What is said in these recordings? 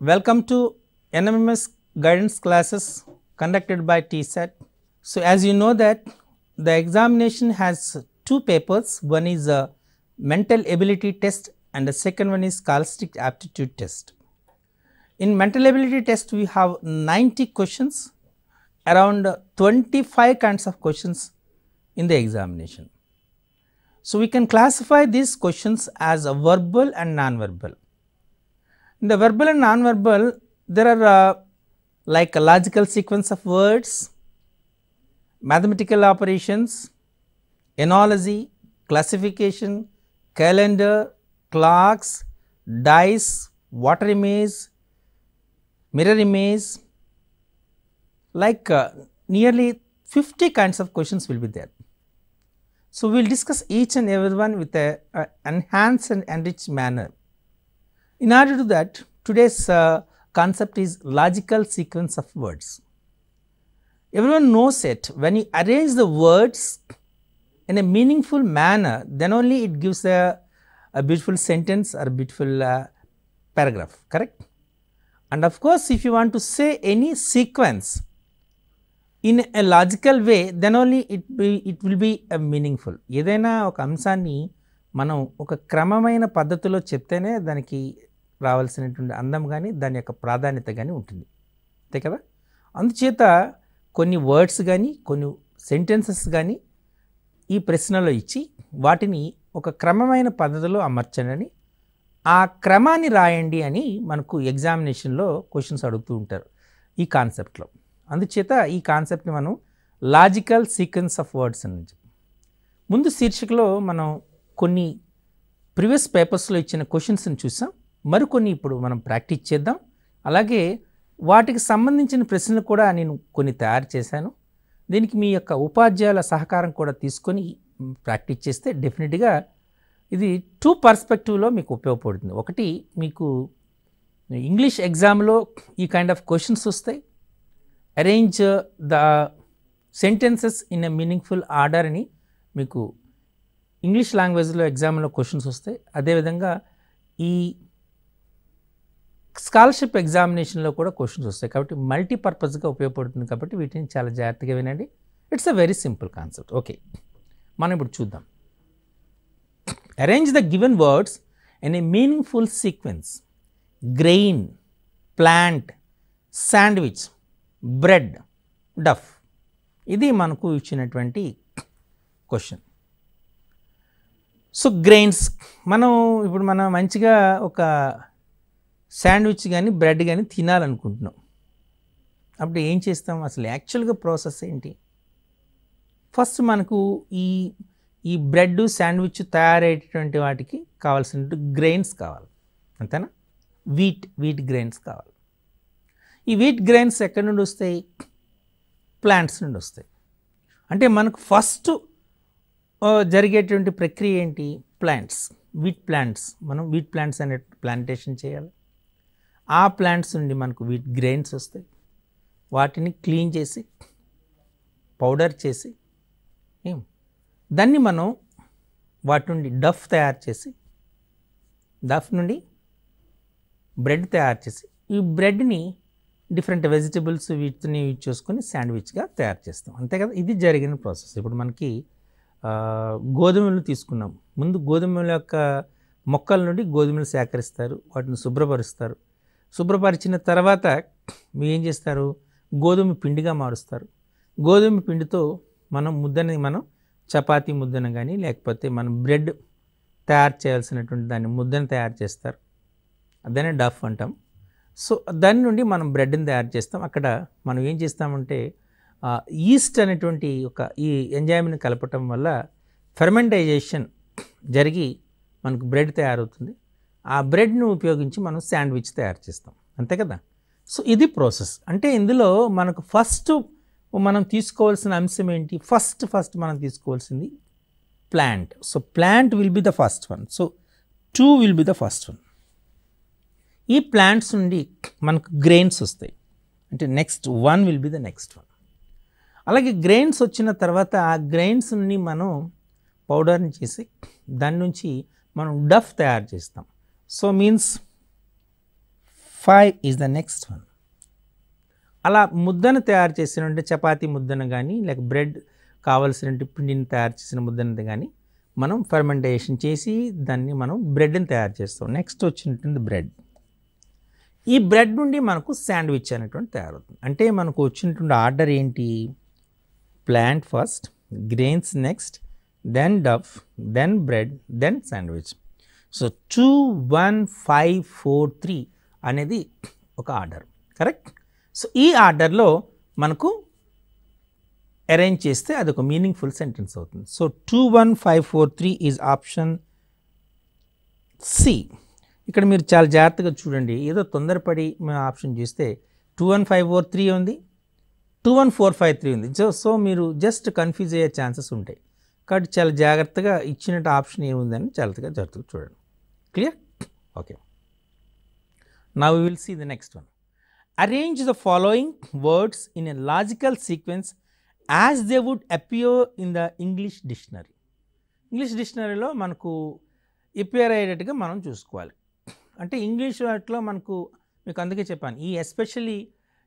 Welcome to NMMS guidance classes conducted by TSET. So, as you know that the examination has two papers, one is a mental ability test and the second one is scholastic aptitude test. In mental ability test we have 90 questions, around 25 kinds of questions in the examination. So, we can classify these questions as a verbal and non-verbal. In the verbal and non-verbal, there are like a logical sequence of words, mathematical operations, analogy, classification, calendar, clocks, dice, water image, mirror image, like nearly 50 kinds of questions will be there. So, we will discuss each and every one with a enhanced and enriched manner. In order to that, today's concept is logical sequence of words. Everyone knows it, when you arrange the words in a meaningful manner, then only it gives a beautiful sentence or a beautiful paragraph, correct? And of course, if you want to say any sequence in a logical way, then only it will be a meaningful. ఏదైనా ఒక అంశాన్ని మనం ఒక క్రమమైన పద్ధతిలో చెప్తేనే దానికి రావాల్సినటువంటి అందం కానీ దాని యొక్క ప్రాధాన్యత కానీ ఉంటుంది, అంతే కదా. అందుచేత కొన్ని వర్డ్స్ కానీ కొన్ని సెంటెన్సెస్ కానీ ఈ ప్రశ్నలో ఇచ్చి వాటిని ఒక క్రమమైన పద్ధతిలో అమర్చండి, ఆ క్రమాన్ని రాయండి అని మనకు ఎగ్జామినేషన్లో క్వశ్చన్స్ అడుగుతూ ఉంటారు ఈ కాన్సెప్ట్లో. అందుచేత ఈ కాన్సెప్ట్ని మనం లాజికల్ సీక్వెన్స్ ఆఫ్ వర్డ్స్ అని ముందు శీర్షికలో మనం కొన్ని ప్రీవియస్ పేపర్స్లో ఇచ్చిన క్వశ్చన్స్ని చూసాం, మరికొన్ని ఇప్పుడు మనం ప్రాక్టీస్ చేద్దాం. అలాగే వాటికి సంబంధించిన ప్రశ్నలు కూడా నేను కొన్ని తయారు చేశాను. దీనికి మీ యొక్క ఉపాధ్యాయుల సహకారం కూడా తీసుకొని ప్రాక్టీస్ చేస్తే డెఫినెట్గా ఇది టూ పర్స్పెక్టివ్లో మీకు ఉపయోగపడుతుంది. ఒకటి, మీకు ఇంగ్లీష్ ఎగ్జామ్లో ఈ కైండ్ ఆఫ్ క్వశ్చన్స్ వస్తాయి, arrange the sentences in a meaningful order అని మీకు ఇంగ్లీష్ లాంగ్వేజ్లో ఎగ్జామ్లో క్వశ్చన్స్ వస్తాయి. అదేవిధంగా ఈ స్కాలర్షిప్ ఎగ్జామినేషన్లో కూడా క్వశ్చన్స్ వస్తాయి. కాబట్టి మల్టీపర్పస్గా ఉపయోగపడుతుంది, కాబట్టి వీటిని చాలా జాగ్రత్తగా వినండి. It's a very simple concept. Okay, మనం ఇప్పుడు చూద్దాం. Arrange the given words in a meaningful sequence. Grain, plant, sandwich, bread, dough. ఇది మనకు ఇచ్చినటువంటి క్వశ్చన్. సో గ్రెయిన్స్, మనం మంచిగా ఒక శాండ్విచ్ కానీ బ్రెడ్ కానీ తినాలనుకుంటున్నాం. అప్పుడు ఏం చేస్తాం, అసలు యాక్చువల్గా ప్రాసెస్ ఏంటి? ఫస్ట్ మనకు ఈ బ్రెడ్ శాండ్విచ్ తయారయ్యేటువంటి వాటికి కావాల్సినట్టు గ్రెయిన్స్ కావాలి, అంతేనా? వీట్ గ్రెయిన్స్ కావాలి. ఈ వీట్ గ్రెయిన్స్ ఎక్కడి నుండి వస్తాయి? ప్లాంట్స్ నుండి వస్తాయి. అంటే మనకు ఫస్ట్ జరిగేటువంటి ప్రక్రియ ఏంటి? Plants, wheat plants. మనం వీట్ ప్లాంట్స్ అనే ప్లాంటేషన్ చేయాలి. ఆ ప్లాంట్స్ నుండి మనకు వీట్ గ్రెయిన్స్ వస్తాయి. వాటిని క్లీన్ చేసి పౌడర్ చేసి దాన్ని మనం వాటి నుండి డఫ్ తయారు చేసి, డఫ్ నుండి బ్రెడ్ తయారు చేసి, ఈ బ్రెడ్ని డిఫరెంట్ వెజిటబుల్స్ వీటిని యూజ్ చేసుకొని శాండ్విచ్గా తయారు చేస్తాం, అంతే కదా. ఇది జరిగిన ప్రాసెస్. ఇప్పుడు మనకి గోధుమలు తీసుకున్నాం. ముందు గోధుమల యొక్క మొక్కల నుండి గోధుమలు సేకరిస్తారు, వాటిని శుభ్రపరుస్తారు. శుభ్రపరిచిన తర్వాత మీరు ఏం చేస్తారు? గోధుమ పిండిగా మారుస్తారు. గోధుమ పిండితో మనం చపాతీ ముద్దను కానీ లేకపోతే మనం బ్రెడ్ తయారు చేయాల్సినటువంటి దాన్ని ముద్దను తయారు చేస్తారు, అదనే డఫ్ అంటాం. సో దాని నుండి మనం బ్రెడ్ని తయారు చేస్తాం. అక్కడ మనం ఏం చేస్తామంటే ఈస్ట్ అనేటువంటి ఈ ఎంజైమ్ని కలపటం వల్ల ఫెర్మెంటైజేషన్ జరిగి మనకు బ్రెడ్ తయారవుతుంది. ఆ బ్రెడ్ను ఉపయోగించి మనం శాండ్విచ్ తయారు చేస్తాం, అంతే కదా. సో ఇది ప్రాసెస్. అంటే ఇందులో మనకు ఫస్ట్ మనం తీసుకోవాల్సిన అంశం ఏంటి? ఫస్ట్ మనం తీసుకోవాల్సింది plant. So plant will be the first one. So 2 will be the first one. ఈ ప్లాంట్స్ నుండి మనకు గ్రెయిన్స్ వస్తాయి, అంటే next 1 will be the next one. అలాగే గ్రెయిన్స్ వచ్చిన తర్వాత ఆ గ్రెయిన్స్ నుండి మనం పౌడర్ని చేసి దాని నుంచి మనం డఫ్ తయారు చేస్తాం. So means 5 is the next one. అలా ముద్దను తయారు చేసినటువంటి చపాతీ ముద్దను కానీ లేక బ్రెడ్ కావలసినటువంటి పిండిని తయారు చేసిన ముద్దను కానీ మనం ఫర్మెంటేషన్ చేసి దాన్ని మనం బ్రెడ్ని తయారు చేస్తాం. నెక్స్ట్ వచ్చినటువంటి బ్రెడ్. ఈ బ్రెడ్ నుండి మనకు శాండ్విచ్ అనేటువంటి తయారవుతుంది. అంటే మనకు వచ్చినటువంటి ఆర్డర్ ఏంటి? Plant first, grains next, then dough, then bread, then sandwich. So 2, 1, 5, 4, 3 అనేది ఒక ఆర్డర్, కరెక్ట్? సో ఈ ఆర్డర్లో మనకు అరేంజ్ చేస్తే అదొక మీనింగ్ఫుల్ సెంటెన్స్ అవుతుంది. So 2, 1, 5, 4, 3 is option C. ఇక్కడ మీరు చాలా జాగ్రత్తగా చూడండి. ఏదో తొందరపడి మేము ఆప్షన్ చేస్తే 2, 1, 5, 4, 3 ఉంది, 2, 1, 4, 5, 3 ఉంది. సో మీరు జస్ట్ కన్ఫ్యూజ్ అయ్యే ఛాన్సెస్ ఉంటాయి. కాబట్టి చాలా జాగ్రత్తగా ఇచ్చినట్టు ఆప్షన్ ఏముందని చాలా జాగ్రత్తగా చూడండి. Clear? Okay. Now we will see the next one. Arrange the following words in a logical sequence as they would appear in the English dictionary. English డిక్షనరీలో మనకు అపియర్ అయ్యేటట్టుగా మనం చూసుకోవాలి. అంటే ఇంగ్లీష్ వాటిలో మనకు మీకు అందుకే చెప్పాను, ఈ ఎస్పెషల్లీ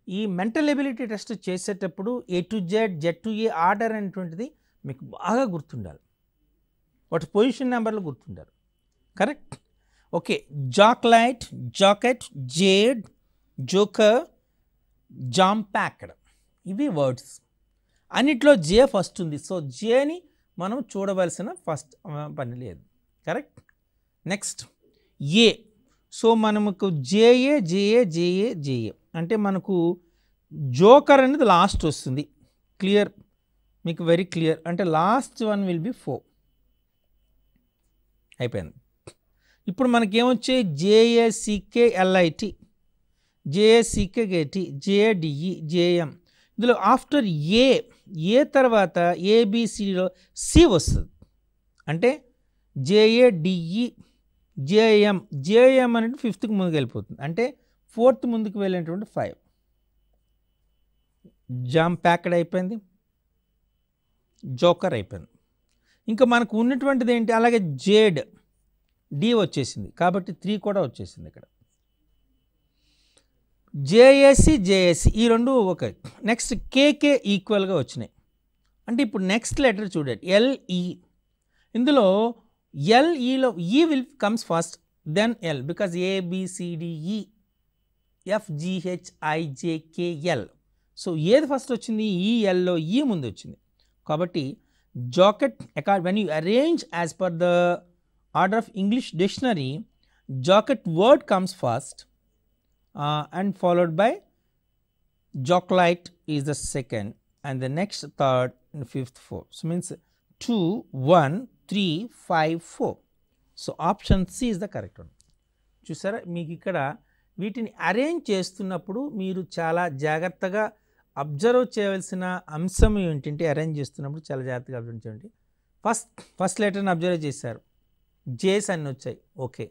ఈ మెంటల్ ఎబిలిటీ టెస్ట్ చేసేటప్పుడు A to Z, Z to A order అనేటువంటిది మీకు బాగా గుర్తుండాలి. వాటి పొజిషన్ నెంబర్లు గుర్తుండాలి, correct? Okay. Jacklight, jacket, jade, joker, jam packed, ఇవి వర్డ్స్. అన్నిట్లో జే ఫస్ట్ ఉంది. సో జేని మనం చూడవలసిన ఫస్ట్ పని లేదు, కరెక్ట్? నెక్స్ట్ ఏ. సో మనకు జేఏ, జేఏ, జేఏ, జేఏ అంటే మనకు జోకర్ అనేది లాస్ట్ వస్తుంది. క్లియర్? మీకు వెరీ క్లియర్. అంటే లాస్ట్ వన్ విల్ బి 4. అయిపోయింది. ఇప్పుడు మనకేమొచ్చాయి? JACKLIT, JACKGT, JADE, JM. ఇందులో ఆఫ్టర్ ఏ తర్వాత ABCలో C వస్తుంది. అంటే JADE, JM. JM అనేది 5th ముందుకు వెళ్ళిపోతుంది. అంటే 4th ముందుకు వెళ్ళినటువంటి 5. జామ్ ప్యాక్డ్ అయిపోయింది, జోకర్ అయిపోయింది. ఇంకా మనకు ఉన్నటువంటిది ఏంటి? అలాగే జేడ్, డి వచ్చేసింది కాబట్టి 3 కూడా వచ్చేసింది ఇక్కడ. జేఏసి, జేఏసి ఈ రెండు ఓకే. నెక్స్ట్ కేకే ఈక్వల్గా వచ్చినాయి. అంటే ఇప్పుడు నెక్స్ట్ లెటర్ చూడండి, LE. ఇందులో LEలో E will comes first, then L, because ABCDE FGHIJKL. So ఏది ఫస్ట్ వచ్చింది? ELలో ఈ ముందు వచ్చింది. కాబట్టి jacket, when you arrange as per the order of English dictionary, jacket word comes first and followed by jocolite is the second, and the next third and fifth, fourth. So means 2, 1, 3, 5, 4. So option C is the correct one. చూసారా? మీకు ఇక్కడ వీటిని arrange చేస్తున్నప్పుడు మీరు చాలా జాగ్రత్తగా observe చేయవలసిన అంశం ఏంటంటే, అరేంజ్ చేస్తున్నప్పుడు చాలా జాగ్రత్తగా అబ్జర్వ్ చేయండి. ఫస్ట్ లెటర్ని అబ్జర్వ్ చేశారు, జేస్ అన్నీ వచ్చాయి, ఓకే.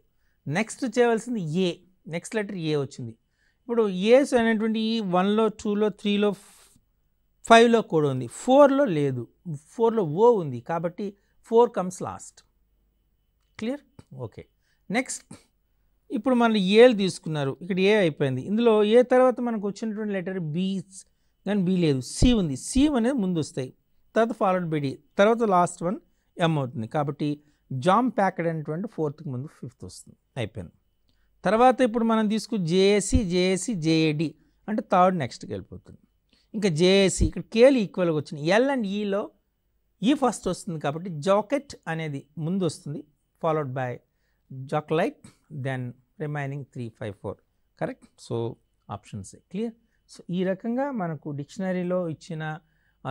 నెక్స్ట్ చేయవలసింది ఏ. నెక్స్ట్ లెటర్ ఏ వచ్చింది. ఇప్పుడు ఏస్ అనేటువంటి 1లో, 2లో, 3లో, 5లో కూడా ఉంది. 4లో లేదు, 4లో ఓ ఉంది కాబట్టి 4 comes last. Clear? Okay. Next ఇప్పుడు మన ఏలు తీసుకున్నారు, ఇక్కడ ఏ అయిపోయింది. ఇందులో ఏ తర్వాత మనకు వచ్చినటువంటి లెటర్ బి, కానీ బి లేదు, సి ఉంది. సి అనేది ముందు వస్తాయి, తర్వాత ఫాలోడ్ బై డి, తర్వాత లాస్ట్ వన్ ఎం అవుతుంది. కాబట్టి జామ్ ప్యాక్డ్ అనేటువంటి 4th ముందు 5th వస్తుంది. అయిపోయింది. తర్వాత ఇప్పుడు మనం తీసుకు జేఏసి, జేఏసి, జేఏడి అంటే 3rd నెక్స్ట్కి వెళ్ళిపోతుంది. ఇంకా జేఏసి ఇక్కడ కేలు ఈక్వల్గా వచ్చింది. ఎల్ అండ్ ఈలో ఈ ఫస్ట్ వస్తుంది కాబట్టి జాకెట్ అనేది ముందు వస్తుంది, followed by jacklight, then remaining 3, 5, 4. Correct? So option C. Clear? So ఈ రకంగా మనకు డిక్షనరీలో ఇచ్చిన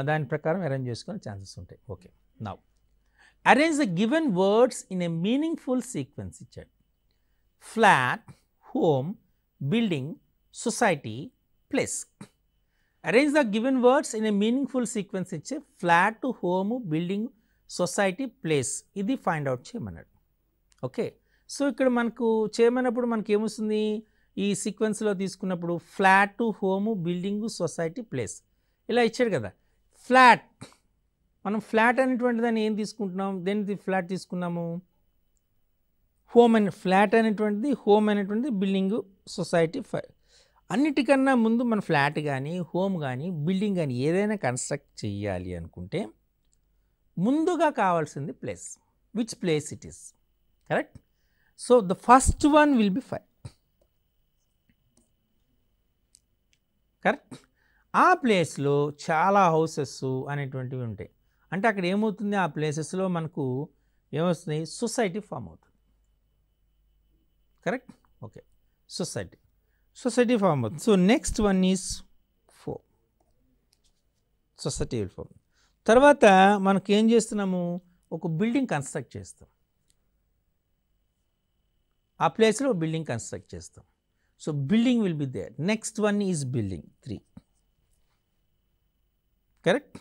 దాని ప్రకారం అరేంజ్ చేసుకునే ఛాన్సెస్ ఉంటాయి. Okay. Now arrange the given words in a meaningful sequence ఇచ్చాడు. Flat, home, building, society, place. Arrange the given words in a meaningful sequence ఇచ్చే flat, home, building, society, place ఇది ఫైండ్ అవుట్ చేయమన్నాడు. Okay. So ఇక్కడ మనకు చేయమన్నప్పుడు మనకి ఏమొస్తుంది? ఈ సీక్వెన్స్లో తీసుకున్నప్పుడు flat, home, building, society, place ఇలా ఇచ్చాడు కదా. ఫ్లాట్, మనం ఫ్లాట్ అనేటువంటి దాన్ని ఏం తీసుకుంటున్నాం? దేని ఫ్లాట్ తీసుకున్నాము? హోమ్ అని ఫ్లాట్ అనేటువంటిది, హోమ్ అనేటువంటిది బిల్డింగ్, సొసైటీ. అన్నిటికన్నా ముందు మన ఫ్లాట్ కానీ, హోమ్ కానీ, బిల్డింగ్ కానీ ఏదైనా కన్స్ట్రక్ట్ చేయాలి అనుకుంటే ముందుగా కావాల్సింది place. Which place it is, correct? So the first one will be 5, correct? ఆ ప్లేస్లో చాలా హౌసెస్ అనేటువంటివి ఉంటాయి. అంటే అక్కడ ఏమవుతుంది, ఆ ప్లేసెస్లో మనకు ఏమొస్తుంది, సొసైటీ ఫామ్ అవుతుంది, కరెక్ట్? ఓకే, సొసైటీ ఫామ్ అవుతుంది. So next one is 4, society will form. తర్వాత మనకు ఏం చేస్తున్నాము, ఒక బిల్డింగ్ కన్స్ట్రక్ట్ చేస్తాం, ఆ ప్లేస్లో బిల్డింగ్ కన్స్ట్రక్ట్ చేస్తాం. So building will be there. Next one is building 3, correct?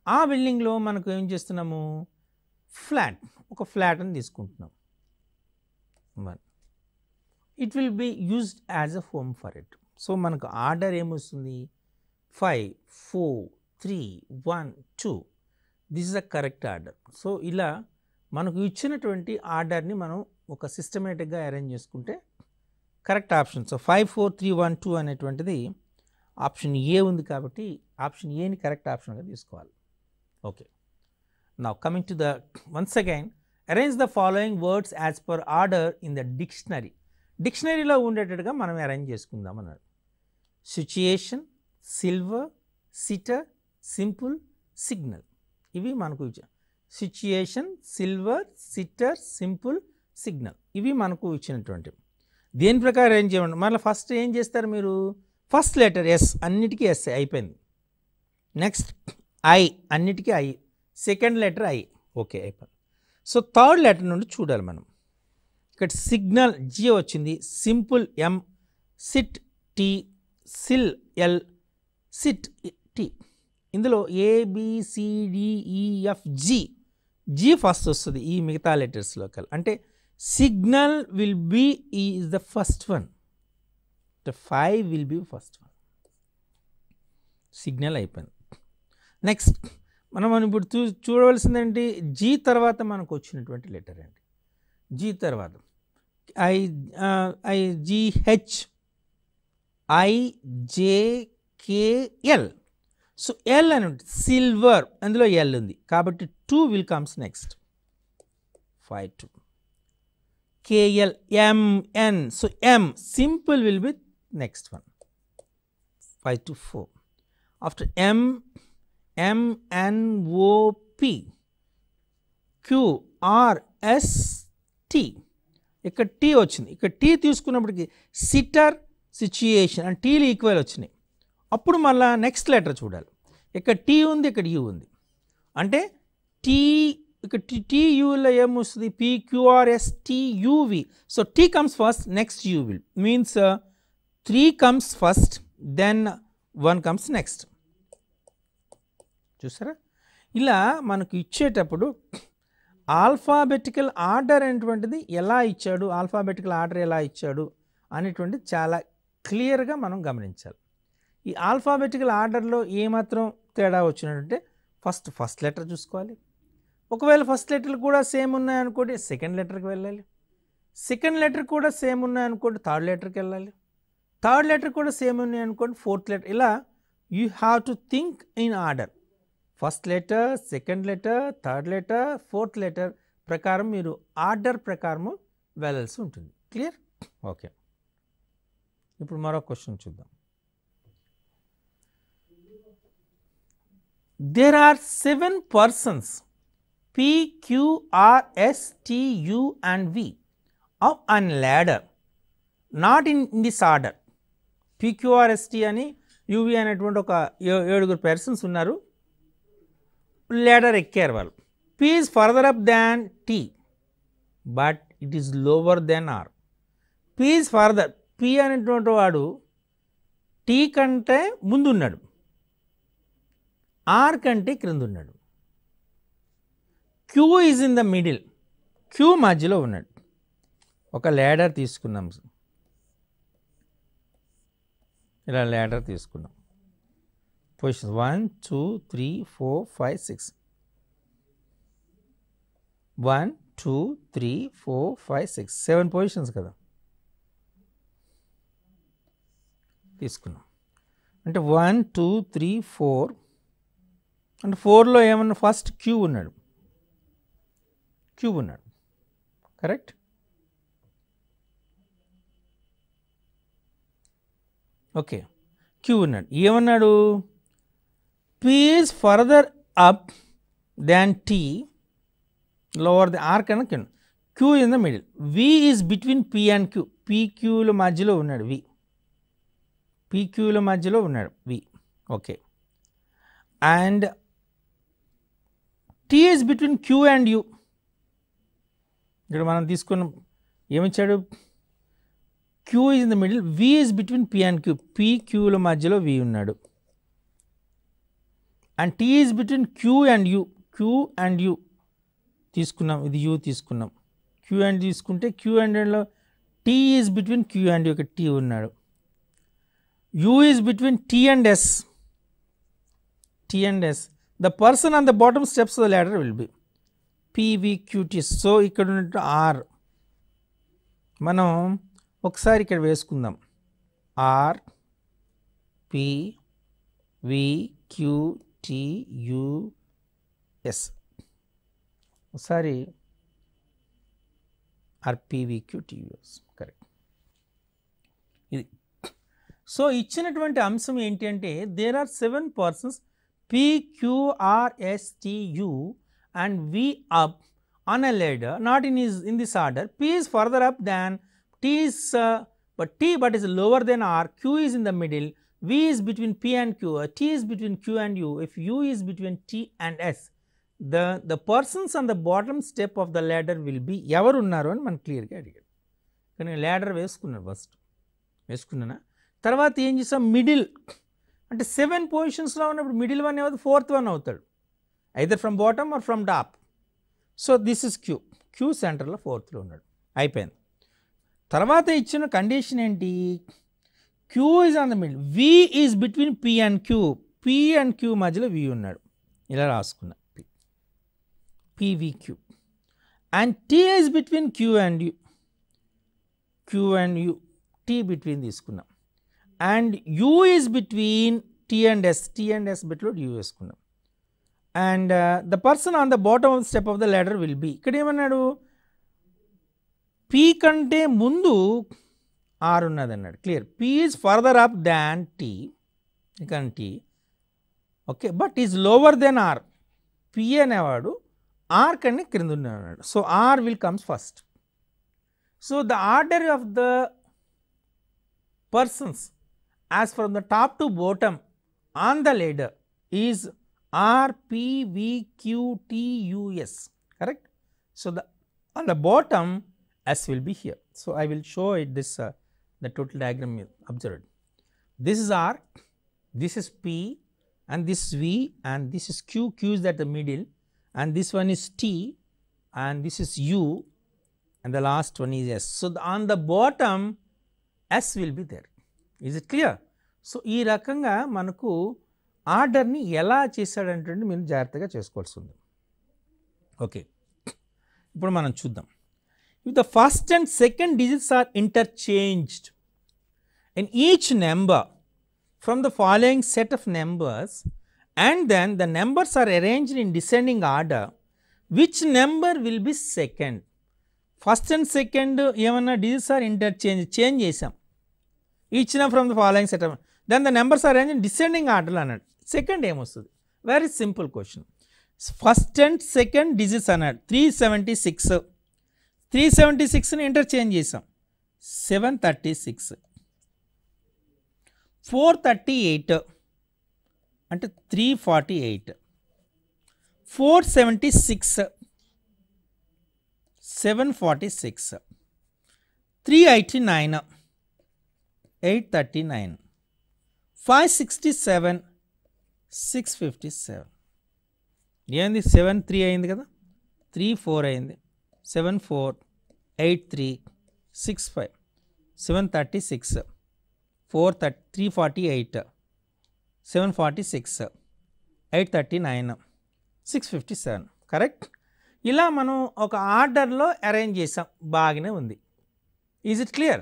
ఆ బిల్డింగ్లో మనకు ఏం చేస్తున్నాము, ఫ్లాట్, ఒక ఫ్లాట్ అని తీసుకుంటున్నాం. 1, it will be used as a home for it. So మనకు ఆర్డర్ ఏమొస్తుంది, 5, 4, 3, 1, 2. This is a correct order. So ఇలా మనకు ఇచ్చినటువంటి ఆర్డర్ని మనం ఒక సిస్టమేటిక్గా అరేంజ్ చేసుకుంటే కరెక్ట్ ఆప్షన్. సో 5, 4, 3, 1, 2 అనేటువంటిది ఆప్షన్ ఏ ఉంది కాబట్టి ఆప్షన్ ఏని కరెక్ట్ ఆప్షన్గా తీసుకోవాలి. Okay, now coming to the once again arrange the following words as per order in the dictionary. డిక్షనరీలో ఉండేటట్టుగా మనం అరేంజ్ చేసుకుందాం అన్నాడు. Situation, silver, sitter, simple, signal. ఇవి మనకు situation, silver, sitter, simple, signal ఇవి మనకు ఇచ్చినటువంటివి. దేని ప్రకారం అరేంజ్ చేయండి. మళ్ళీ ఫస్ట్ ఏం చేస్తారు మీరు, ఫస్ట్ లెటర్ ఎస్, అన్నిటికీ ఎస్ అయిపోయింది. నెక్స్ట్ ఐ, అన్నిటికీ I. Second letter I, okay అయిపోయింది. సో థర్డ్ లెటర్ నుండి చూడాలి మనం. ఇక్కడ సిగ్నల్ జి వచ్చింది, simple M, sit T, sill L, sit T. ఇందులో ABCDEF జీ ఫస్ట్ వస్తుంది ఈ మిగతా లెటర్స్లో కల్. అంటే signal will be is the first one, the 5 will be first one. Signal అయిపోయింది. నెక్స్ట్ మనం ఇప్పుడు చూడవలసిందేంటి, జీ తర్వాత మనకు వచ్చినటువంటి లెటర్ ఏంటి, జీ తర్వాత GH, IJKL. సో ఎల్ అని ఉంటుంది, సిల్వర్, అందులో ఎల్ ఉంది కాబట్టి 2 will comes next, 5, 2. KL, MN, so M, simple will be next one, 5 to 4. After M, MNOP, QRST. ఇక్కడ టీ వచ్చింది. ఇక్కడ టీ తీసుకున్నప్పటికి సిటర్, సిచ్యుయేషన్ అండ్ టీలు ఈక్వల్ వచ్చినాయి. అప్పుడు మళ్ళీ నెక్స్ట్ లెటర్ చూడాలి. ఇక్కడ టీ ఉంది, ఇక్కడ యూ ఉంది. అంటే టీ, ఇక్కడ టీయూలో ఏమొస్తుంది, PQRSTUV. So T comes first, next U will means 3 comes first, then 1 comes next. చూసారా, ఇలా మనకు ఇచ్చేటప్పుడు ఆల్ఫాబెటికల్ ఆర్డర్ అనేటువంటిది ఎలా ఇచ్చాడు, ఆల్ఫాబెటికల్ ఆర్డర్ ఎలా ఇచ్చాడు అనేటువంటిది చాలా క్లియర్గా మనం గమనించాలి. ఈ ఆల్ఫాబెటికల్ ఆర్డర్లో ఏమాత్రం తేడా వచ్చినట్టుంటే ఫస్ట్ లెటర్ చూసుకోవాలి. ఒకవేళ ఫస్ట్ లెటర్లు కూడా సేమ్ ఉన్నాయనుకోండి సెకండ్ లెటర్కి వెళ్ళాలి. సెకండ్ లెటర్ కూడా సేమ్ ఉన్నాయనుకోండి థర్డ్ లెటర్కి వెళ్ళాలి. థర్డ్ లెటర్ కూడా సేమ్ ఉన్నాయనుకోండి ఫోర్త్ లెటర్. ఇలా you have to think in order. First letter, second letter, third letter, fourth letter ప్రకారం మీరు ఆర్డర్ ప్రకారము వెళ్ళాల్సి ఉంటుంది. క్లియర్? ఓకే, ఇప్పుడు మరో క్వశ్చన్ చూద్దాం. There are 7 persons P, Q, R, S, T, U and V of an ladder not in this order. P, Q, R, S, T అని UV అనేటువంటి ఒక 7 పర్సన్స్ ఉన్నారు. ladder ఎక్కారు వాళ్ళు. P is further up than T but it is lower than R. P is further, P అనేటువంటి వాడు T కంటే ముందు ఉన్నాడు, R కంటే క్రింద ఉన్నాడు. Q is in the middle, Q మధ్యలో ఉన్నాడు. ఒక ల్యాడర్ తీసుకున్నాం, ఇలా ల్యాడర్ తీసుకున్నాం. పొజిషన్ 1 2 3 4 5 6, 1 2 3 4 5 6 7 పొజిషన్స్ కదా తీసుకున్నాం. అంటే 1 2 3 4 అంటే 4లో ఏమన్నా ఫస్ట్ క్యూ ఉన్నాడు, కరెక్ట్. ఓకే, క్యూ ఉన్నాడు. ఏమన్నాడు, P is further up than T, lower the R కన్నా కింద, Q in the middle, V is between P and Q, PQల మధ్యలో ఉన్నాడు V, PQల మధ్యలో ఉన్నాడు V. Okay, and T is between Q and U. ఇక్కడ మనం తీసుకున్నాం ఏమిచ్చాడు, Q is in the middle, V is between P and Q, PQల మధ్యలో V ఉన్నాడు. And T is between Q and U, Q and U తీసుకున్నాం, ఇది U తీసుకున్నాం. Q and తీసుకుంటే Q and లో T is between Q and U, ఒక T ఉన్నాడు. U is between T and S, the person on the bottom steps of the ladder will be PVQT. So ఇక్కడ ఉన్నట్టు R మనం ఒకసారి ఇక్కడ వేసుకుందాం, R P V Q T U S, ఒకసారి R P V Q T U S, correct. ఇది so ఇచ్చినటువంటి అంశం ఏంటి అంటే there are 7 persons P Q R S T U and V up on a ladder, not in this order. P is further up than T is but is lower than R. Q is in the middle. V is between P and Q. T is between Q and U. If U is between T and S, the persons on the bottom step of the ladder will be ఎవరు ఉన్నారు అని మనం క్లియర్గా అడిగాడు. కానీ ladder వేసుకున్నాను, first వేసుకున్నానా, తర్వాత ఏం చేసాం, మిడిల్ అంటే 7 పొజిషన్స్లో ఉన్నప్పుడు మిడిల్ వన్ ఏమవుతుంది, 4th వన్ అవుతాడు, either from bottom or from top. So this is Q సెంటర్లో 4thలో ఉన్నాడు, అయిపోయింది. తర్వాత ఇచ్చిన కండిషన్ ఏంటి, Q is on the middle, V is between P and Q, P and Q మధ్యలో V ఉన్నాడు, ఇలా రాసుకున్నా PVQ. And T is between Q and U, T between తీసుకున్నాం. And U is between T and S బిట్లో U వేసుకున్నాం. And the person on the bottom of the step of the ladder will be, ఇక్కడ ఏమన్నాడు, P కంటే ముందు R ఉన్నది అన్నాడు, clear. P is further up than T, ఇక్కడ T, okay, but is lower than R. P అనేవాడు R కన్నా క్రింద ఉన్నాడు, so R will comes first. So the order of the persons as from the top to bottom on the ladder is R P V Q T U S, correct. So on the bottom S will be here. So I will show it this the total diagram is observed. This is R, this is P, and this is V, and this is Q. Q is at the middle, and this one is T, and this is U, and the last one is S. So on the bottom S will be there. Is it clear? So ఈ రకంగా మనకు ఆర్డర్ని ఎలా చేశాడంటే మీరు జాగ్రత్తగా చేసుకోవాల్సి ఉంది. ఓకే, ఇప్పుడు మనం చూద్దాం. If the first and second digits are interchanged in each number from the following set of numbers and then the numbers are arranged in descending order, which number will be second. First and second ఏమన్నా digits are change చేసాం, ఇచ్చిన from the following set of, then the numbers are arranged in descending order అన్నాడు. Second ఏమొస్తుంది, very simple question. First and second digits అన్నాడు 376, 376ని interchange చేసాం, 736, 438 అంటే 348, 476, 746, 389, 839, 567, 657. ఏంది 7 3 అయింది కదా, 3 4 అయింది, 7 4 8 3 6 5, 736, 348, 746, 839, 657, కరెక్ట్. ఇలా మనం ఒక ఆర్డర్లో అరేంజ్ చేసాం, బాగానే ఉంది. Is it clear?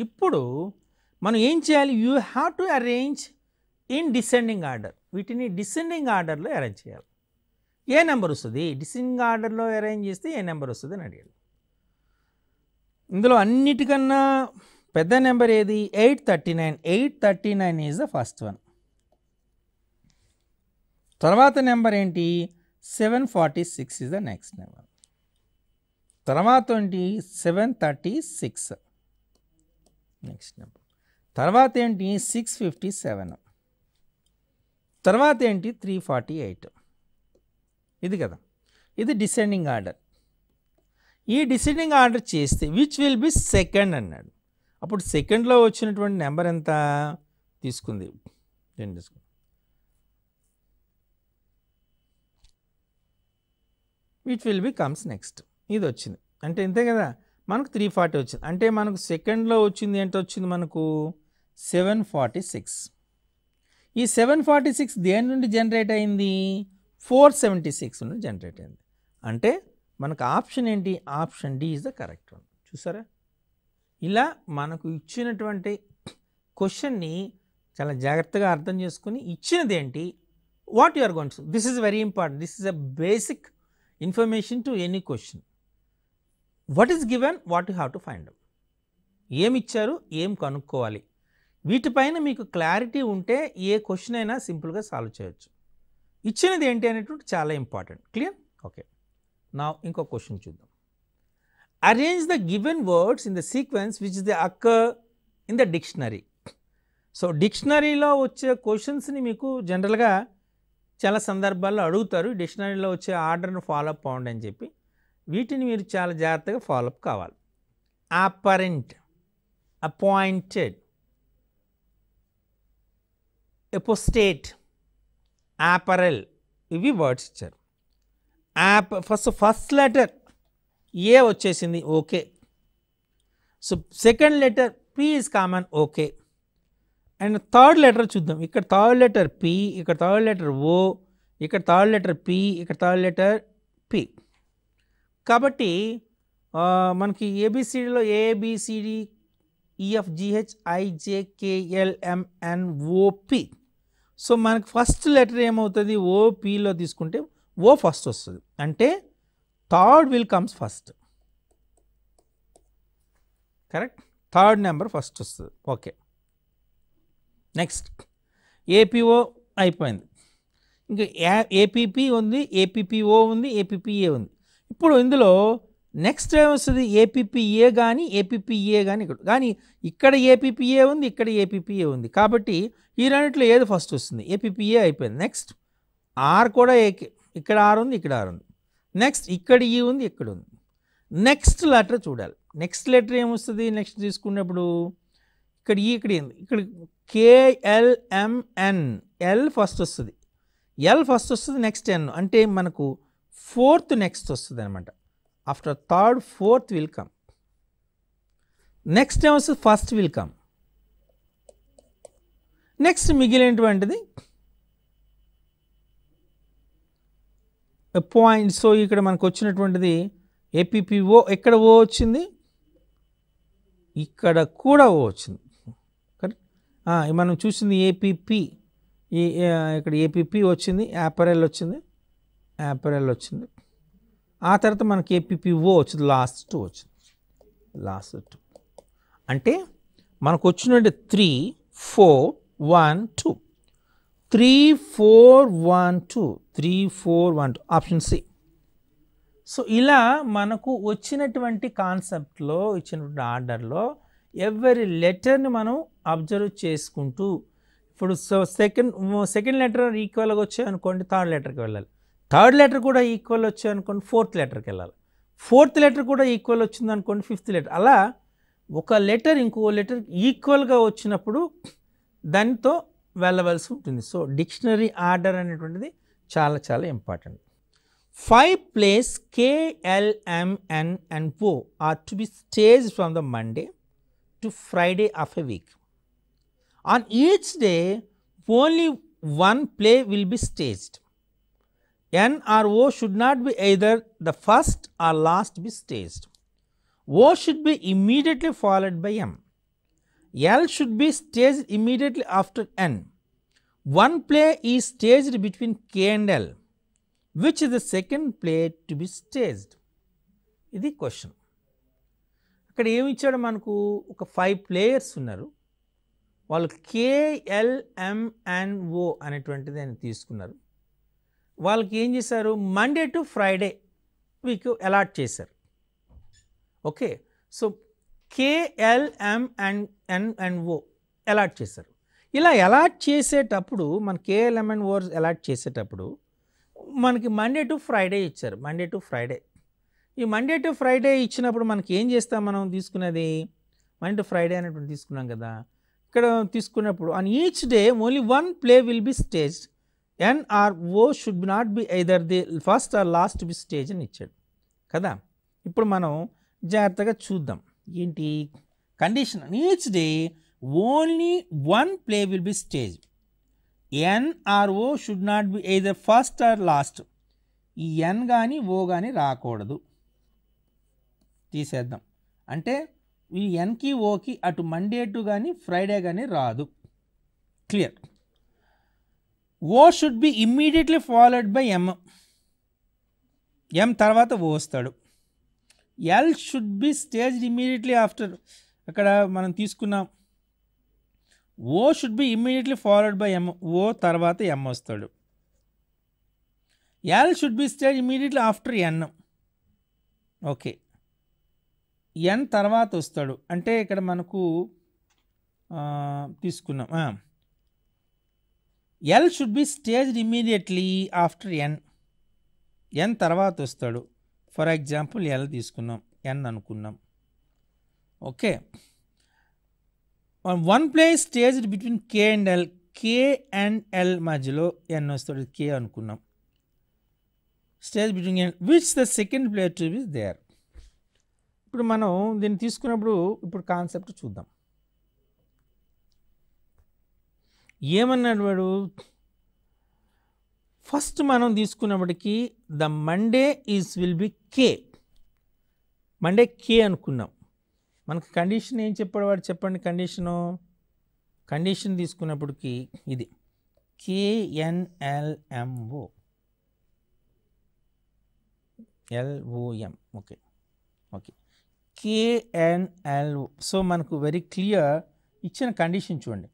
ఇప్పుడు మనం ఏం చేయాలి? You have to arrange in descending order. వీటిని డిసెండింగ్ ఆర్డర్లో అరేంజ్ చేయాలి. ఏ నెంబర్ వస్తుంది? డిసెండింగ్ ఆర్డర్లో అరేంజ్ చేస్తే ఏ నెంబర్ వస్తుంది అని అడిగాడు. ఇందులో అన్నిటికన్నా పెద్ద నెంబర్ ఏది? 839. 839 ఈజ్ ద ఫస్ట్ వన్. తర్వాత నెంబర్ ఏంటి? 746 ఈజ్ ద నెక్స్ట్ నెంబర్. తర్వాత ఏంటి? 736 నెక్స్ట్ నెంబర్. తర్వాత ఏంటి? 657. తర్వాత ఏంటి? 348. ఇది కదా, ఇది డిసెండింగ్ ఆర్డర్. ఈ డిసెండింగ్ ఆర్డర్ చేస్తే విచ్ విల్ బి సెకండ్ అన్నాడు. అప్పుడు సెకండ్లో వచ్చినటువంటి నెంబర్ ఎంత తీసుకుంది? నేను తీసుకుంది which will be comes next. ఇది వచ్చింది అంటే ఇంతే కదా, మనకు 340 వచ్చింది. అంటే మనకు సెకండ్లో వచ్చింది ఎంత వచ్చింది? మనకు 746. ఈ 746 దేని నుండి జనరేట్ అయింది? 476 నుండి జనరేట్ అయింది. అంటే మనకు ఆప్షన్ ఏంటి? Option D is the correct one. చూసారా? ఇలా మనకు ఇచ్చినటువంటి క్వశ్చన్ని చాలా జాగ్రత్తగా అర్థం చేసుకుని ఇచ్చినది ఏంటి, what you are going to, this is very important. This is a basic information to any question. What is given, what you have to find out. ఏమి ఇచ్చారు, ఏం కనుక్కోవాలి, వీటిపైన మీకు క్లారిటీ ఉంటే ఏ క్వశ్చన్ అయినా సింపుల్గా సాల్వ్ చేయొచ్చు. ఇచ్చినది ఏంటి అనేటువంటి చాలా ఇంపార్టెంట్. క్లియర్? ఓకే. నా ఇంకో క్వశ్చన్ చూద్దాం. Arrange the given words in the sequence which they occur in the dictionary. So డిక్షనరీలో వచ్చే క్వశ్చన్స్ని మీకు జనరల్గా చాలా సందర్భాల్లో అడుగుతారు. డిక్షనరీలో వచ్చే ఆర్డర్ను ఫాలోఅప్ అవ్వండి అని చెప్పి, వీటిని మీరు చాలా జాగ్రత్తగా ఫాలోఅప్ కావాలి. అపరెంట్, అపాయింటెడ్, ఎపోస్టేట్, apparel, ఇవి వర్డ్స్ ఇచ్చారు. ఫస్ట్ లెటర్ ఏ వచ్చేసింది, okay. So second letter P is common, okay. And third letter చూద్దాం. ఇక్కడ థర్డ్ లెటర్ పి, ఇక్కడ థర్డ్ లెటర్ ఓ, ఇక్కడ థర్డ్ లెటర్ పి, ఇక్కడ థర్డ్ లెటర్ పి. కాబట్టి మనకి ఏబిసిడిలో ఏబిసిడి ఈఎఫ్జిహెచ్ ఐజేకేఎల్ఎంఎన్ఓపి. సో మనకు ఫస్ట్ లెటర్ ఏమవుతుంది? ఓపిలో తీసుకుంటే ఓ ఫస్ట్ వస్తుంది. అంటే third will comes first. Correct? Third number first వస్తుంది. ఓకే. నెక్స్ట్ ఏపీఓ అయిపోయింది. ఇంకా ఏపీపీ ఉంది, ఏపీపీఓ ఉంది, ఏపీపీఏ ఉంది. ఇప్పుడు ఇందులో నెక్స్ట్ ఏమొస్తుంది? ఏపీపీఏ కానీ ఏపీపీఏ కానీ కానీ ఇక్కడ ఏపీపీఏ ఉంది, ఇక్కడ ఏపీపీఏ ఉంది. కాబట్టి ఈ రెండిట్లో ఏది ఫస్ట్ వస్తుంది? ఏపీపీఏ అయిపోయింది. నెక్స్ట్ ఆర్ కూడా ఏకే, ఇక్కడ ఆర్ ఉంది, ఇక్కడ ఆర్ ఉంది. నెక్స్ట్ ఇక్కడ ఈ ఉంది, ఇక్కడ ఉంది. నెక్స్ట్ లెటర్ చూడాలి. నెక్స్ట్ లెటర్ ఏమొస్తుంది? నెక్స్ట్ తీసుకున్నప్పుడు ఇక్కడ ఈ, ఇక్కడ ఉంది, ఇక్కడ కేఎల్ఎంఎన్, ఎల్ ఫస్ట్ వస్తుంది. ఎల్ ఫస్ట్ వస్తుంది, నెక్స్ట్ ఎన్. అంటే మనకు ఫోర్త్ నెక్స్ట్ వస్తుంది అనమాట. After third fourth will come. Next ఏమొస్తుంది? First will come. నెక్స్ట్ మిగిలినటువంటిది పాయింట్. సో ఇక్కడ మనకు వచ్చినటువంటిది ఏపీపీఓ. ఎక్కడ ఓ వచ్చింది? ఇక్కడ కూడా ఓ వచ్చింది. కరెక్ట్? మనం చూసింది ఏపీపీ, ఇక్కడ ఏపీపీ వచ్చింది, యాపరెల్ వచ్చింది, యాపరెల్ వచ్చింది. ఆ తర్వాత మనకి ఏపీపీఓ వచ్చింది, లాస్ట్ 2 వచ్చింది, లాస్ట్ 2. అంటే మనకు వచ్చినట్టు 3 4 1 2, 3 4 1 2, 3 4 1 2, ఆప్షన్ సి. సో ఇలా మనకు వచ్చినటువంటి కాన్సెప్ట్లో, ఇచ్చినటువంటి ఆర్డర్లో ఎవరి లెటర్ని మనం అబ్జర్వ్ చేసుకుంటూ, ఇప్పుడు సెకండ్ లెటర్ ఈక్వల్గా వచ్చాయనుకోండి, థర్డ్ లెటర్కి వెళ్ళాలి. థర్డ్ లెటర్ కూడా ఈక్వల్ వచ్చాయనుకోండి, ఫోర్త్ లెటర్కి వెళ్ళాలి. ఫోర్త్ లెటర్ కూడా ఈక్వల్ వచ్చింది అనుకోండి, ఫిఫ్త్ లెటర్. అలా ఒక లెటర్ ఇంకో లెటర్ ఈక్వల్గా వచ్చినప్పుడు దానితో వెళ్ళవలసి ఉంటుంది. సో డిక్షనరీ ఆర్డర్ అనేటువంటిది చాలా చాలా important. 5 plays K, L, M, N and O are to be staged from the Monday to Friday of a week. On each day, only one play will be staged. N or O should not be either the first or last be staged. O should be immediately followed by M. L should be staged immediately after N. One play is staged between K and L. Which is the second play to be staged? ఇది question. అక్కడ ఏమి ఇచ్చాడు మనకు, ఒక 5 players ఉన్నారు, వాళ్ళు KLMNO అనేటువంటిది ఆయన తీసుకున్నారు. వాళ్ళకి ఏం చేశారు, Monday to Friday week allot చేశారు. ఓకే, సో KLMNO అలాట్ చేశారు. ఇలా అలాట్ చేసేటప్పుడు మన KLMNO అలాట్ చేసేటప్పుడు మనకి మండే టు ఫ్రైడే ఇచ్చారు. మండే టు ఫ్రైడే, ఈ మండే టు ఫ్రైడే ఇచ్చినప్పుడు మనకి ఏం చేస్తాం, మనం తీసుకున్నది మండే టు ఫ్రైడే అనేటువంటి తీసుకున్నాం కదా. ఇక్కడ తీసుకున్నప్పుడు on each day only one play will be staged. N or O should not be either the first or last to be staged అని ఇచ్చాడు కదా. ఇప్పుడు మనం జాగ్రత్తగా చూద్దాం ఏంటి condition. Each day only one play will be staged. N or O should not be either first or last. ఈ N కానీ O కానీ రాకూడదు, తీసేద్దాం. అంటే ఈ Nకి Oకి అటు మండే టు కానీ ఫ్రైడే కానీ రాదు. Clear. O should be immediately followed by M. M తర్వాత O వస్తాడు. L should be staged immediately after, అక్కడ మనం తీసుకున్నాం O should be immediately followed by M. O తర్వాత M వస్తాడు. L should be stage immediately after N. Okay, N తర్వాత వస్తాడు, అంటే ఇక్కడ మనకు తీసుకున్నాం L should be staged immediately after N. N తర్వాత వస్తాడు. ఫర్ ఎగ్జాంపుల్ L తీసుకున్నాం, N అనుకున్నాం. Okay, one play staged between K and L. K and L మధ్యలో N వస్తాడు, K అనుకున్నాం. Stage between N which the second play to be there. ఇప్పుడు మనం దీన్ని తీసుకున్నప్పుడు ఇప్పుడు కాన్సెప్ట్ చూద్దాం. ఏమన్నాడు వాడు, ఫస్ట్ మనం తీసుకున్నప్పటికీ the Monday will be K. Monday K అనుకున్నాం. మనకు కండిషన్ ఏం చెప్పాడు వాడు, చెప్పండి కండిషను. కండిషన్ తీసుకున్నప్పటికీ ఇది KNLMO LOM. Okay okay, KNLO. So మనకు వెరీ క్లియర్ ఇచ్చిన కండిషన్ చూడండి.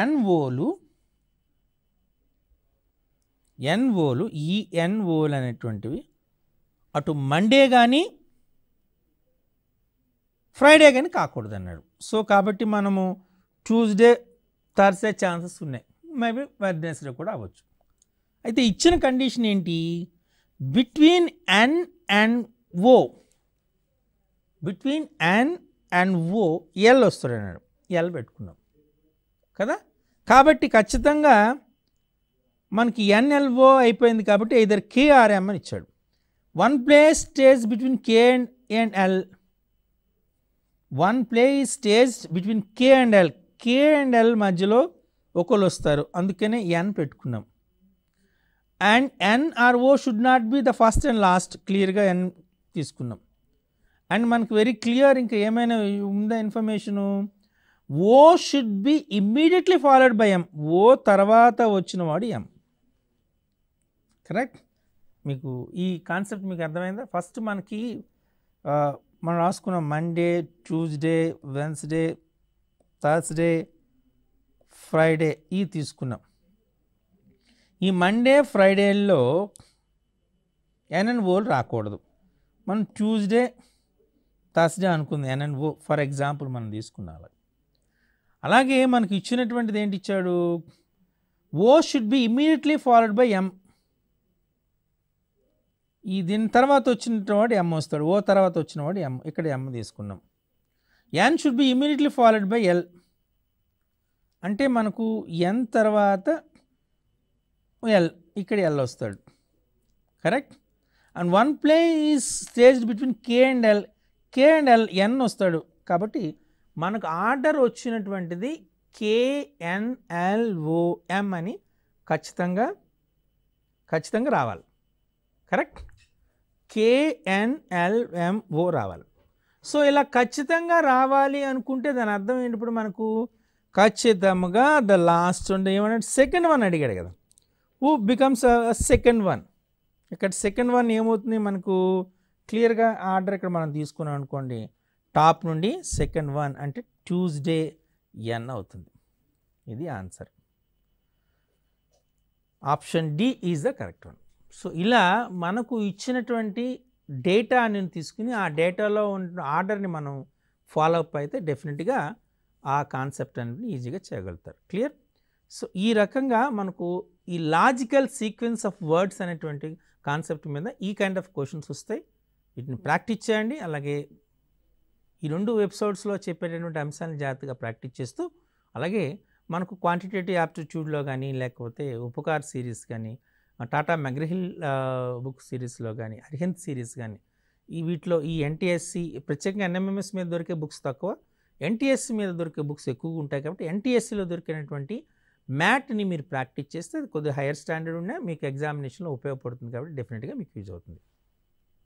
NOలు ఈ NOలు అనేటువంటివి అటు మండే కానీ ఫ్రైడే కానీ కాకూడదు అన్నాడు. సో కాబట్టి మనము ట్యూస్డే థర్స్డే ఛాన్సెస్ ఉన్నాయి, మేబీ వెడ్నెస్డే కూడా అవ్వచ్చు. అయితే ఇచ్చిన కండిషన్ ఏంటి, between N and O, between N and O L వస్తాడు అన్నాడు. L పెట్టుకున్నాం కదా. కాబట్టి ఖచ్చితంగా మనకి NLO అయిపోయింది కాబట్టి either K or M అని ఇచ్చాడు. One play stage between K and L. One play stage between K and L. K and L మధ్యలో ఒకళ్ళు వస్తారు, అందుకనే N పెట్టుకున్నాం. And N or O should not be the first and last. క్లియర్గా N తీసుకున్నాం. And మనకు very clear ఇంకా ఏమైనా ఉందా information, O should be immediately followed by M. O తర్వాత వచ్చిన వాడు M. కరెక్ట్. మీకు ఈ కాన్సెప్ట్ మీకు అర్థమైందా. ఫస్ట్ మనకి మనం రాసుకున్నాం Monday, Tuesday, Wednesday, Thursday, Friday ఈ తీసుకున్నాం. ఈ మండే ఫ్రైడేల్లో N అండ్ O రాకూడదు. మనం ట్యూస్డే థర్స్డే అనుకుంది N and O for example మనం తీసుకున్నాం. అలాగే మనకి ఇచ్చినటువంటిది ఏంటి ఇచ్చాడు, O should be immediately followed by M. ఈ దీని తర్వాత వచ్చినవాడు M వస్తాడు, O తర్వాత వచ్చినవాడు M. ఇక్కడ M తీసుకున్నాం. N should be immediately followed by L. అంటే మనకు N తర్వాత L, ఇక్కడ L వస్తాడు. Correct. And one play is staged between K and L. K and L N వస్తాడు. కాబట్టి మనకు ఆర్డర్ వచ్చినటువంటిది KNLOM అని ఖచ్చితంగా రావాలి. కరెక్ట్, KNLMO రావాలి. సో ఇలా ఖచ్చితంగా రావాలి అనుకుంటే దాని అర్థం ఏంటి? ఇప్పుడు మనకు ఖచ్చితంగా ద లాస్ట్ ఉండే ఏమన్నాడు, సెకండ్ వన్ అడిగాడు కదా, హూ బికమ్స్ సెకండ్ వన్. ఇక్కడ సెకండ్ వన్ ఏమవుతుంది మనకు క్లియర్గా ఆర్డర్ ఇక్కడ మనం తీసుకున్నాం అనుకోండి, టాప్ నుండి సెకండ్ వన్ అంటే ట్యూస్డే ఎన్ అవుతుంది. ఇది answer. Option D is the correct one. So ఇలా మనకు ఇచ్చినటువంటి డేటాని తీసుకుని ఆ డేటాలో ఉన్న ఆర్డర్ని మనం ఫాలో అప్ అయితే డెఫినెట్గా ఆ కాన్సెప్ట్ అనేది ఈజీగా చేయగలుగుతారు. క్లియర్? సో ఈ రకంగా మనకు ఈ లాజికల్ సీక్వెన్స్ ఆఫ్ వర్డ్స్ అనేటువంటి కాన్సెప్ట్ మీద ఈ కైండ్ ఆఫ్ క్వశ్చన్స్ వస్తాయి. వీటిని ప్రాక్టీస్ చేయండి. అలాగే ఈ 2 ఎపిసోడ్స్లో చెప్పేటటువంటి అంశాలను జాగ్రత్తగా ప్రాక్టీస్ చేస్తూ, అలాగే మనకు క్వాంటిటేటివ్ యాప్టిట్యూడ్లో కానీ, లేకపోతే ఉపకార్ సిరీస్ కానీ, టాటా మెగ్రహిల్ బుక్ సిరీస్లో కానీ, అరిహంత్ సిరీస్ కానీ, వీటిలో ఈ NTSC ప్రత్యేకంగా NMMS మీద దొరికే బుక్స్ తక్కువ, NTSC మీద దొరికే బుక్స్ ఎక్కువగా ఉంటాయి. కాబట్టి NTSCలో దొరికినటువంటి మ్యాట్ని మీరు ప్రాక్టీస్ చేస్తే కొద్దిగా హైయర్ స్టాండర్డ్ ఉన్నా మీకు ఎగ్జామినేషన్లో ఉపయోగపడుతుంది. కాబట్టి డెఫినెట్గా మీకు యూజ్ అవుతుంది.